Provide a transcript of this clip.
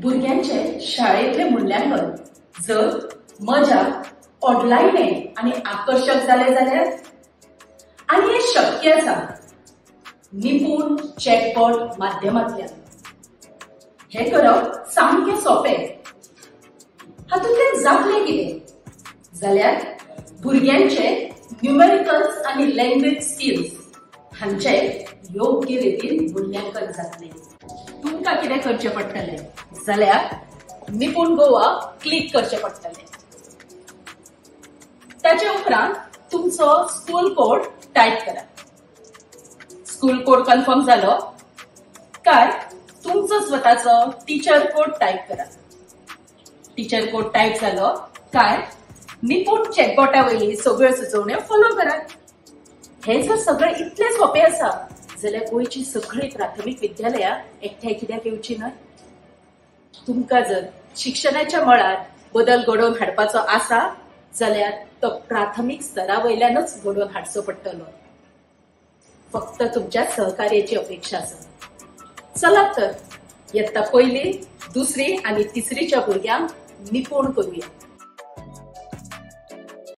भुरग्यांचे शाळेतले मूल्यांकन जर मजा, ऑनलायन आणि आकर्षक झाले जाल्यार आणि हे शक्य आसा निपुण चॅटबॉट माध्यमांतल्यान हे करप सामकें सोपें. हातूंतल्यान जातलें कितें जाल्यार भुरग्यांचे न्यूमेरिकल्स आणि लँग्वेज स्किल्स हांचे योग्य रितीन मूल्यांकन जातलें. तुमकां कितें करचें पडटलें जाल्यार निपुण गोवा क्लिक करचें पडटलें. ताचे उपरांत तुमचो स्कूल कोड टायप करा. स्कूल कोड कन्फर्म जालो काय तुमचो स्वताचो टीचर कोड टायप करा. टीचर कोड टायप जालो काय निपुण चॅटबॉटा वयली सगळ्यो सुचोवण्यो फॉलो करा. हे जर सगळें इतलें सोपें आसा जाल्यार गोंयची सगळीं प्राथमीक विद्यालयां एकठांय कित्याक येवची न्हय? तुमकां जर शिक्षणाच्या मळार बदल घडोवन हाडपाचो आसा जाल्यार तो प्राथमीक स्तरा वयल्यानच घडोवन हाडचो पडटलो. फक्त तुमच्या सहकार्याची अपेक्षा आसा. चलात तर इयत्ता 1ली, 2री आणि 3रीच्या भुरग्यांक निपुण करूया.